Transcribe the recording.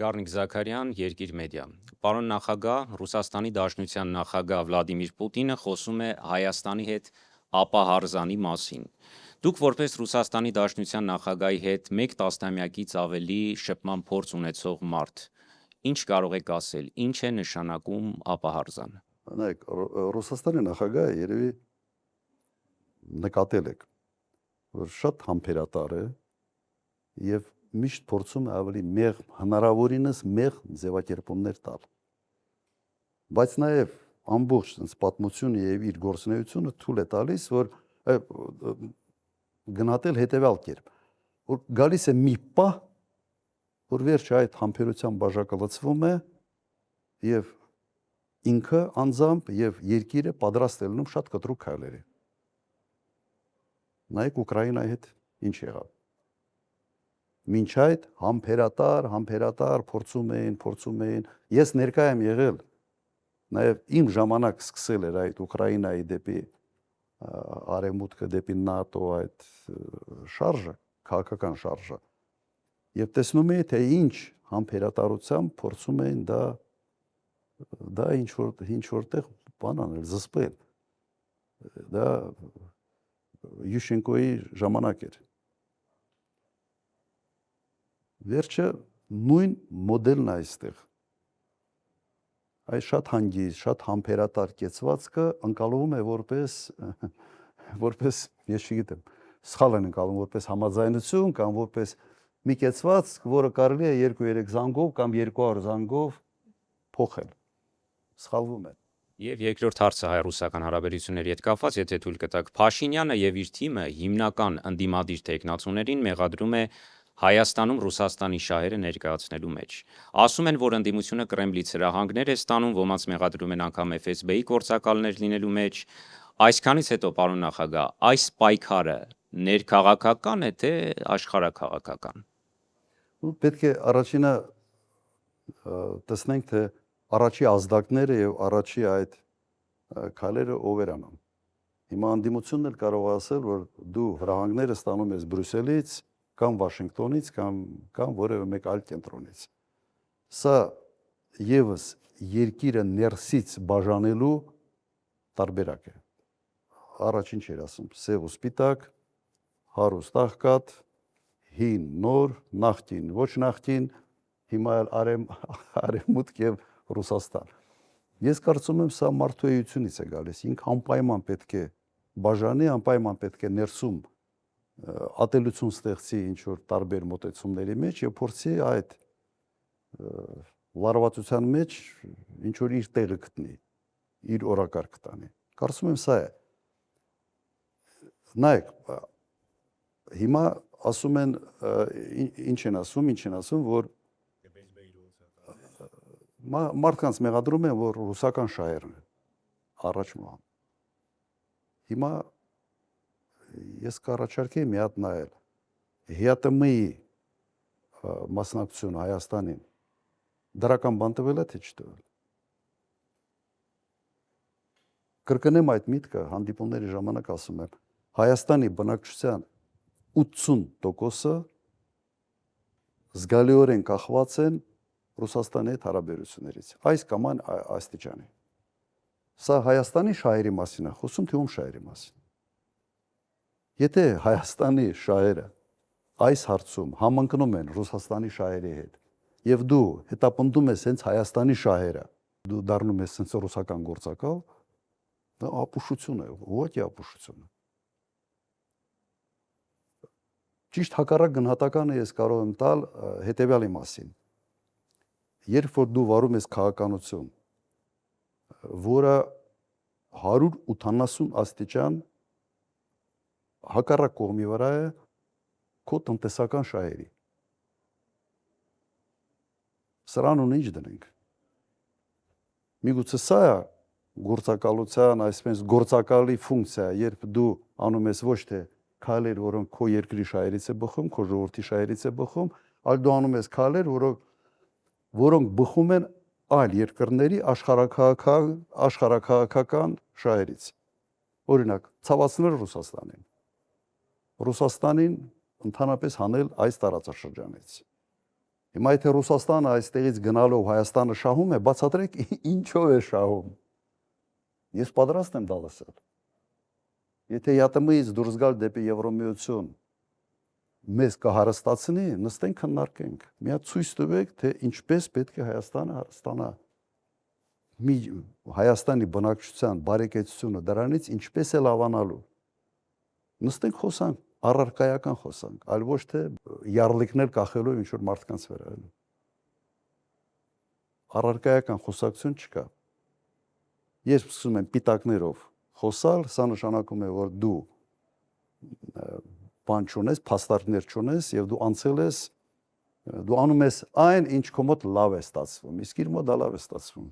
Գառնիկ Զաքարյան, Երկիր մեդիա։ Պարոն նախագահ, Ռուսաստանի Դաշնության նախագահ Վլադիմիր Պուտինը խոսում է Հայաստանի հետ ապահարզանի մասին։ Դուք որպես Ռուսաստանի Դաշնության նախագահի հետ մեկ տասնամյակից ավելի շփման փորձ ունեցող մարդ, ինչ կարող եք ասել, ինչ է նշանակում ապահարզան։ Նայեք, Ռուսաստանի նախագահը երևի նկատել եք, որ շատ համբերատար է եւ միշտ փորձում է ավելի մեղմ, հնարավորինս մեղմ ձևակերպումներ տալ։ Բայց նաեւ ամբողջ sense պատմությունը եւ իր գործունեությունը թույլ է տալիս, որ գնահատել հետեւյալ կերպ, որ գալիս է մի պահ, որ վերջը այդ համբերության բաժակը լցվում է եւ ինքը անձամբ եւ երկիրը պատրաստ է լինում շատ կտրուկ քայլերի։ Նայեք Ուկրաինայի հետ ինչ եղավ։ Մինչ այդ համբերատար փորձում էին։ Ես ներկայ եմ եղել, նաեւ իմ ժամանակ սկսել էր այդ Ուկրաինայի դեպի արևմուտքը, դեպի ՆԱՏՕ այդ շարժը, քաղաքական շարժը։ Եվ տեսնում էի, թե ինչ համբերատարությամբ փորձում էին դա ինչ որտեղ բան անել, զսպել։ Դա Յուշենկոյի ժամանակ էր։ Վերջը նույն մոդելն է այստեղ։ Այս շատ հանգիստ, շատ համբերատար կեցվածքը ընկալվում է որպես, ես չգիտեմ, սխալ են ընկալում որպես համաձայնություն կամ որպես մի կեցվածք, որը կարելի է 2-3 զանգով կամ 200 զանգով փոխել։ Սխալվում է։ Եվ երկրորդ հարցը հայ-ռուսական հարաբերությունների հետ կապված, եթե թույլ կտաք, Փաշինյանը եւ իր թիմը հիմնական ընդդիմադիր տեխնացուներին մեղադրում է Հայաստանում Ռուսաստանի շահերը ներկայացնելու մեջ։ Ասում են, որ ընդդիմությունը Կրեմլից հրահանգներ է ստանում, ոմանց մեղադրում են անգամ FSB-ի գործակալներ լինելու մեջ։ Այսքանից հետո, պարոն նախագահ, այս պայքարը ներքաղաքական է, թե աշխարհաքաղաքական։ Պետք է առաջինը տեսնենք, թե առաջի ազդակները եւ առաջի այդ քայլերը ով էր անում։ Հիմա ընդդիմությունն էլ կարող է ասել, որ դու հրահանգները ստանում ես Բրյուսելից կամ Վաշինգտոնից կամ որևէ մեկ այլ կենտրոնից։ Սա եւս երկիրը ներսից բաժանելու տարբերակ է։ Առաջին չէր ասում, սև ու սպիտակ, հարուստ աղքատ, հին նոր, նախկին, ոչ նախկին, հիմա արևմուտք եւ Ռուսաստան։ Ես կարծում եմ, սա մարդու էությունից է գալիս։ Ինքը անպայման պետք է բաժանի, անպայման պետք է ներսում ատելություն ստեղծի ինչ որ տարբեր մոտեցումների մեջ եւ փորձի այդ լարվածության մեջ ինչ որ իր տեղը գտնի, իր օրակարգ տանի։ Կարծում եմ սա է։ Նայեք, հիմա ասում են ինչ են ասում, որ մարդկանց մեղադրում են, որ ռուսական շահերն են առաջ մահ։ Հիմա ես կառաջարկեի մի հատ նայել ՀԱՏՄ-ի մասնակցությունը Հայաստանին դրական բան տվել է, թե չտվել։ Կրկնեմ այդ միտքը, հանդիպումների ժամանակ ասում եմ, Հայաստանի բնակչության 80%-ը զգալիորեն կախված են Ռուսաստանի հետ հարաբերություններից, այս կամ այն աստիճանի։ Սա Հայաստանի շահերի մասին է խոսում, թե ում շահերի մասին։ Եթե Հայաստանի շահերը այս հարցում համընկնում են Ռուսաստանի շահերի հետ, եւ դու հետապնդում ես հենց Հայաստանի շահերը, դու դառնում ես հենց ռուսական գործակալ, դա ապուշություն է, ոչ ապուշություն է։ Ճիշտ հակառակ գնահատականը ես կարող եմ տալ հետեւյալի մասին։ Երբ որ դու վարում ես քաղաքականություն, որը 180 աստիճան հակառակ կողմի վրա է քո տնտեսական շահերի։ Սրան ու ինչ դնենք։ Միգուցե սա է գործակալության, այսպես գործակալի ֆունկցիա, երբ դու անում ես ոչ թե քայլեր, որոնք քո երկրի շահերից է բխում, քո ժողովրդի շահերից է բխում, այլ դու անում ես քայլեր, որոնք բխում են այլ երկրների աշխարհաքաղաքական շահերից։ Օրինակ, ցավացնել Ռուսաստանին ընդհանրապես հանել այս տարածաշրջանից։ Հիմա եթե Ռուսաստանը այստեղից գնալով Հայաստանը շահում է, բացատրեք ինչով է շահում։ Ես պատրաստ եմ դա լսել։ Եթե ԵԱՏՄ-ից դուրս գալ դեպի Եվրոմիություն մեզ կհարստացնի, նստենք քննարկենք։ Մի հատ ցույց տվեք, թե ինչպես պետք է Հայաստանը հարստանա։ Հայաստանի բնակչության բարեկեցությունը դրանից ինչպես է լավանալու։ Նստենք խոսանք, առարկայական խոսանք, այլ ոչ թե յառլիկներ կախելով ինչ որ մարդկանց վերայել։ Առարկայական խոսակցություն չկա։ Ես սկսում եմ պիտակներով խոսալ, սա նշանակում է, որ դու բան չունես, փաստարկներ չունես եւ դու անցել ես, դու անում ես այն, ինչ քո մոտ լավ է ստացվում, իսկ իր մոտ դա լավ է ստացվում։